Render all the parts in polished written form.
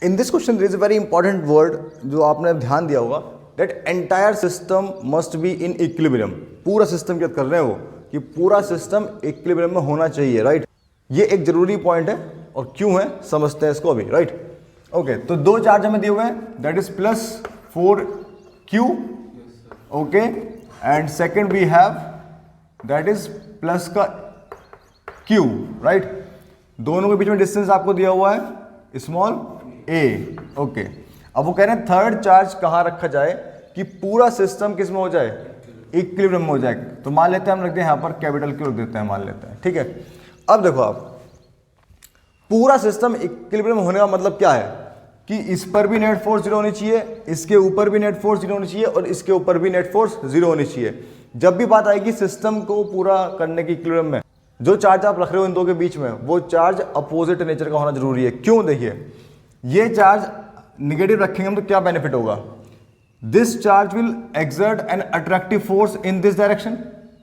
In this question there is a very important word जो आपने ध्यान दिया होगा, that entire system must be in equilibrium. पूरा सिस्टम क्या कर रहे हो कि पूरा सिस्टम इक्विलिब्रियम में होना चाहिए, राइट। ये एक जरूरी पॉइंट है और क्यों है समझते हैं इसको अभी, राइट। ओके, तो दो चार्ज हमें दिए हुए हैं, that is +4q, okay, and second we have that is plus का q, राइट। दोनों के बीच में डिस्टेंस आपको दिया हुआ है स्मॉल a, ओके। अब वो कह रहे हैं थर्ड चार्ज कहाँ रखा जाए कि पूरा सिस्टम किस में हो जाए, इक्विलिब्रियम में हो जाए। तो मान लेते हैं हम, रखते हैं यहाँ पर कैपिटल Q रख देते हैं, मान लेते हैं, ठीक है। अब देखो आप, पूरा सिस्टम इक्विलिब्रियम होने का मतलब क्या है कि इस पर भी नेट फोर्स 0 होनी चाहिए, इसके ऊपर भी नेट फोर्स 0 होनी चाहिए और इसके ऊपर भी नेट फोर्स 0 होनी चाहिए। जब भी बात आएगी सिस्टम को पूरा करने की इक्विलिब्रियम में, जो चार्ज आप रख रहे हो इन दो के बीच में, वो चार्ज अपोजिट नेचर का होना जरूरी है। क्यों? देखिए, ये चार्ज निगेटिव रखेंगे हम तो क्या बेनिफिट होगा, this charge will exert an attractive force in this direction,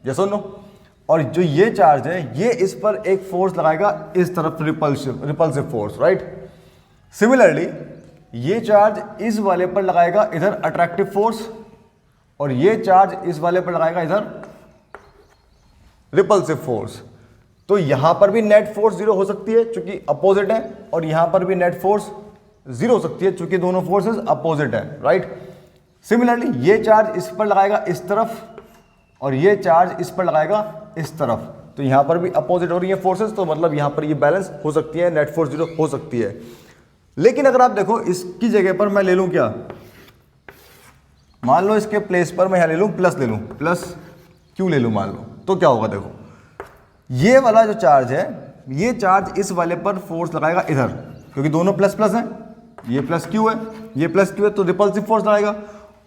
yes और नो। और जो ये चार्ज है ये इस पर एक फोर्स लगाएगा इस तरफ, रिपल्सिव फोर्स, राइट। सिमिलरली ये चार्ज इस वाले पर लगाएगा इधर अट्रैक्टिव फोर्स और ये चार्ज इस वाले पर लगाएगा इधर रिपल्सिव फोर्स। तो यहां पर भी नेट फोर्स 0 हो सकती है क्योंकि अपोजिट है, और यहां पर भी नेट फोर्स 0 हो सकती है क्योंकि दोनों फोर्सेस अपोजिट है, राइट। सिमिलरली ये चार्ज इस पर लगाएगा इस तरफ और ये चार्ज इस पर लगाएगा इस तरफ, तो यहां पर भी अपोजिट हो रही है फोर्सेस, तो मतलब यहां पर ये बैलेंस हो सकती है, नेट फोर्स 0 हो सकती है। लेकिन अगर आप देखो इसकी जगह पर मैं ले लूं क्या, मान लो इसके प्लेस पर मैं यहां ले लूं प्लस, ले लूं प्लस क्यू ले लूं मान लो, तो क्या होगा देखो, ये वाला जो चार्ज है ये चार्ज इस वाले पर फोर्स लगाएगा इधर, क्योंकि दोनों प्लस प्लस हैं, ये प्लस क्यू है ये प्लस क्यू है, तो रिपल्सिव फोर्स लगाएगा।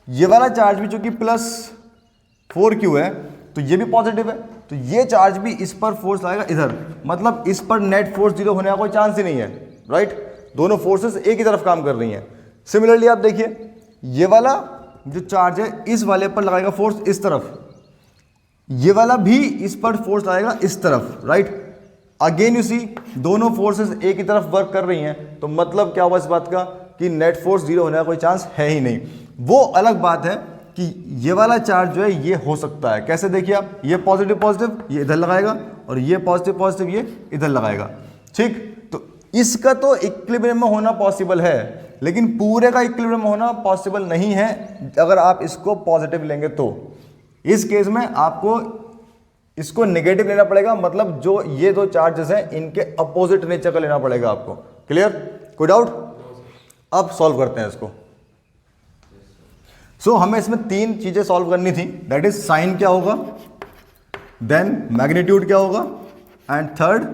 ये वाला चार्ज भी चूंकि +4q है तो ये भी पॉजिटिव है, तो ये चार्ज भी इस पर फोर्स लगाएगा इधर, मतलब इस पर नेट फोर्स 0 होने का कोई चांस ही नहीं है, राइट। दोनों फोर्सेस एक ही तरफ काम कर रही हैं। सिमिलरली आप देखिए, ये वाला जो चार्ज है इस वाले पर लगाएगा फोर्स इस तरफ, ये वाला भी इस पर फोर्स लगाएगा इस तरफ, राइट। अगेन यू सी दोनों फोर्सेस एक ही तरफ वर्क कर रही हैं, तो मतलब क्या हुआ इस बात का कि नेट फोर्स 0 होने का कोई चांस है ही नहीं। वो अलग बात है कि ये वाला चार्ज जो है ये हो सकता है, कैसे देखिए आप, ये पॉजिटिव पॉजिटिव ये इधर लगाएगा और ये पॉजिटिव पॉजिटिव ये इधर लगाएगा, ठीक। तो इसका तो इक्विलिब्रियम में होना पॉसिबल है, लेकिन पूरे का इक्विलिब्रियम होना पॉसिबल नहीं है अगर आप इसको पॉजिटिव लेंगे। तो इस केस में आपको इसको नेगेटिव लेना पड़ेगा, मतलब जो ये दो चार्जेस हैं इनके अपोजिट नेचर का लेना पड़ेगा आपको। क्लियर? कोई डाउट? अब सॉल्व करते हैं इसको। सो हमें इसमें 3 चीजें सॉल्व करनी थी, दैट इज साइन क्या होगा, देन मैग्नीट्यूड क्या होगा, एंड थर्ड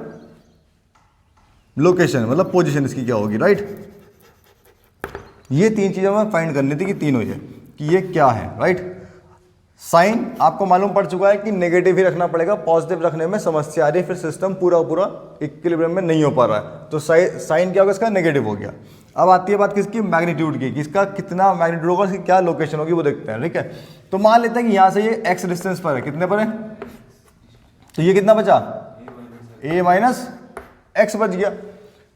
लोकेशन, मतलब पोजीशन इसकी क्या होगी, राइट। ये 3 चीजें हमें फाइंड करनी थी कि तीनों ये कि ये क्या है, राइट। साइन आपको मालूम पड़ चुका है कि नेगेटिव ही रखना पड़ेगा, पॉजिटिव रखने में समस्या आ रही है, फिर सिस्टम पूरा पूरा इक्विलिब्रियम में नहीं हो पा रहा है, तो साइन क्या होगा इसका, नेगेटिव हो गया। अब आती है बात किसकी, मैग्नीट्यूड की, इसका कितना मैग्नीट्यूड होगा, इसकी क्या लोकेशन होगी वो देखते हैं, ठीक है। तो मान लेते हैं कि यहां से ये x डिस्टेंस पर है, कितने पर है, तो ये कितना बचा, a माइनस x बच गया।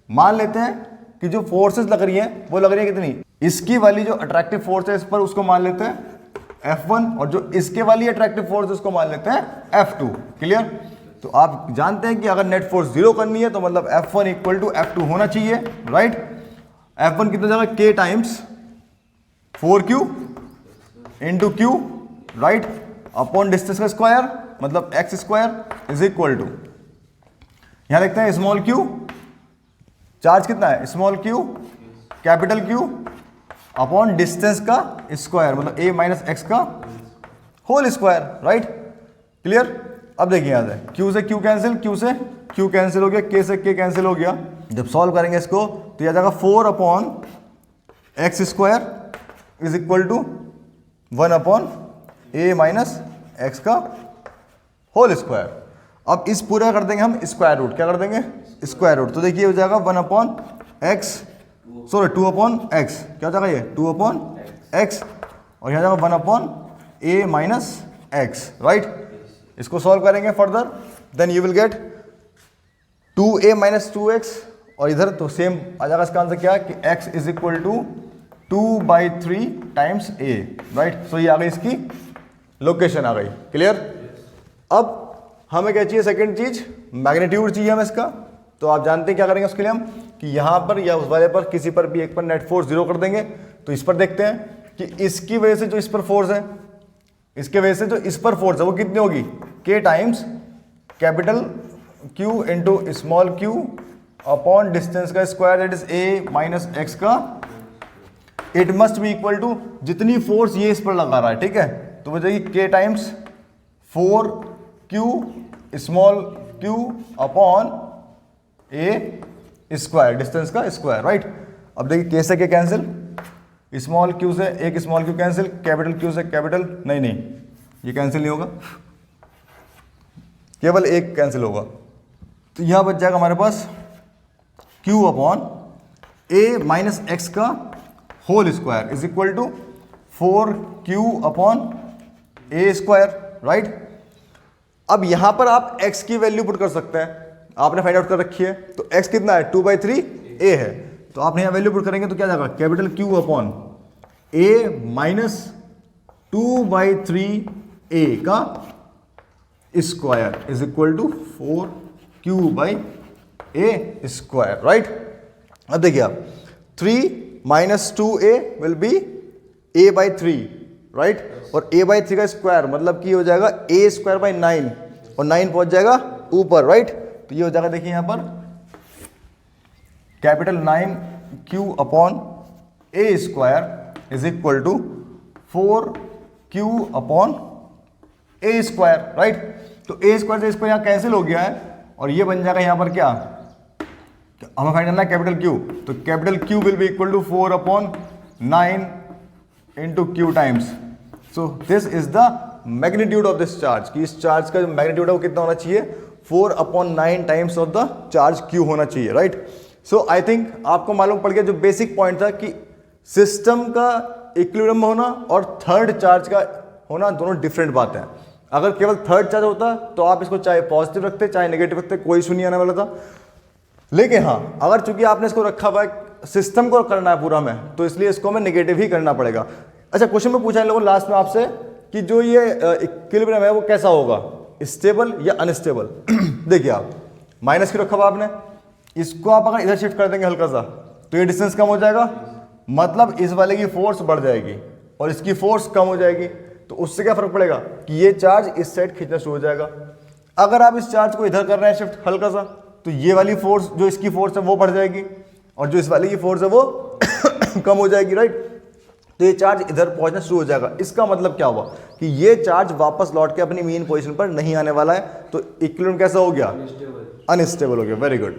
मान लेते हैं कि जो फोर्सेस लग रही हैं वो लग रही है कितनी, इसकी वाली जो अट्रैक्टिव फोर्स है इस पर उसको मान लेते हैं F1, और जो इसके वाली अट्रैक्टिव फोर्स उसको मान लेते हैं F2। क्लियर? तो आप जानते हैं कि अगर नेट फोर्स 0 करनी है तो मतलब F1 इक्वल टू F2 होना चाहिए, राइट। F1 कितना जाएगा, K times 4Q into Q, right, upon distance का स्क्वायर मतलब x square is equal to, यहां देखते हैं स्मॉल q, चार्ज कितना है, small q capital Q upon distance का स्क्वायर मतलब a माइनस एक्स का होल स्क्वायर, राइट। क्लियर? अब देखिए यहां से q से q कैंसिल, q से q कैंसिल हो गया, k से k कैंसिल हो गया। जब सॉल्व करेंगे इसको तो यह जाएगा 4 upon x square is equal to 1 upon a minus x का होल स्क्वायर। अब इस पूरा कर देंगे हम स्क्वायर रूट, क्या कर देंगे, स्क्वायर रूट। तो देखिए हो जाएगा 1 upon x, sorry 2 upon x, क्या हो जाएगा ये 2 अपॉन एक्स, और यहाँ जाएगा 1 upon a minus x, right. इसको सॉल्व करेंगे further, then you will get 2a minus 2x और इधर तो सेम आ जाएगा। इसका आंसर क्या है कि x is equal to 2/3 times a, right. So ये आ गई इसकी लोकेशन आ गई। क्लियर? अब हमें क्या चाहिए? सेकंड चीज मैग्नीट्यूड चाहिए हमें इसका। तो आप जानते हैं क्या करेंगे उसके लिए हम कि यहाँ पर या उस वाले पर किसी पर भी एक पर नेट फोर्स 0 कर देंगे। तो इस पर देखते हैं कि इसकी वजह से जो इस पर फोर्स है, इसके वजह से जो इस पर फोर्स है वो कितनी होगी? k times capital Q into small q upon distance का square that is a minus x का। It must be equal to जितनी फोर्स ये इस पर लगा रहा है, ठीक है, तो हो जाएगी k times 4q small q upon a square, distance का स्क्वायर, राइट। अब देखिए k से k कैंसिल, स्मॉल q से एक small q cancel, capital q से कैपिटल नहीं ये कैंसिल नहीं होगा, केवल एक कैंसिल होगा। तो यहां बच जाएगा हमारे पास q upon a minus x का whole square is equal to 4q upon a square, right. अब यहां पर आप x की वैल्यू पुट कर सकते हैं, आपने फाइंड आउट कर रखी है। तो x कितना है? 2/3 a है। तो आपने यहां वैल्यू पुट करेंगे तो क्या जाएगा? Capital Q upon a minus 2/3 a का square is equal to 4q/a square, right. अब देखिए आप 3 minus 2a will be a/3, right. और a/3 का स्क्वायर मतलब कि हो जाएगा a स्क्वायर बाई 9 और 9 पहुंच जाएगा ऊपर, राइट। तो ये हो जाएगा देखिए यहां पर capital 9q upon a square is equal to 4q upon a square, right. तो a स्क्वायर से इसको यहां कैंसिल हो गया है और ये बन जाएगा यहां पर क्या? हमें फाइंड करना है कैपिटल Q। तो capital Q will be equal to 4 upon 9 into Q times. So this is the magnitude of this charge, कि इस चार्ज का जो मैग्नीट्यूड है वो कितना होना चाहिए? 4 upon 9 times of the charge Q होना चाहिए, राइट। सो आई थिंक आपको मालूम पड़ गया जो बेसिक पॉइंट था कि सिस्टम का इक्विलिब्रियम होना और थर्ड चार्ज का होना दोनों डिफरेंट बात है। अगर केवल थर्ड चार्ज होता तो आप इसको चाहे पॉजिटिव रखते चाहे नेगेटिव रखते, कोई इशू नहीं आने वाला था। लेकिन हाँ, अगर चूंकि आपने इसको रखा हुआ है, सिस्टम को करना है पूरा में, तो इसलिए इसको हमें नेगेटिव ही करना पड़ेगा। अच्छा, क्वेश्चन में पूछा इन लोगों लास्ट में आपसे कि जो ये इक्विलिब्रियम है वो कैसा होगा, स्टेबल या अनस्टेबल। देखिए आप माइनस क्यों रखा हुआ आपने, इसको आप अगर इधर शिफ्ट कर देंगे हल्का सा तो ये डिस्टेंस कम हो जाएगा, मतलब इस वाले की फोर्स बढ़ जाएगी और इसकी फोर्स कम हो जाएगी। तो उससे क्या फर्क पड़ेगा कि ये चार्ज इस साइड खींचना शुरू हो जाएगा। अगर आप इस चार्ज को इधर कर रहे हैं शिफ्ट हल्का सा, तो ये वाली फोर्स जो इसकी फोर्स है वो बढ़ जाएगी और जो इस वाले की फोर्स है वो कम हो जाएगी, राइट। तो ये चार्ज इधर पहुंचना शुरू हो जाएगा। इसका मतलब क्या हुआ कि ये चार्ज वापस लौट के अपनी मेन पोजीशन पर नहीं आने वाला है। तो इक्विलिब्रियम कैसा हो गया? अनस्टेबल हो गया। Very good.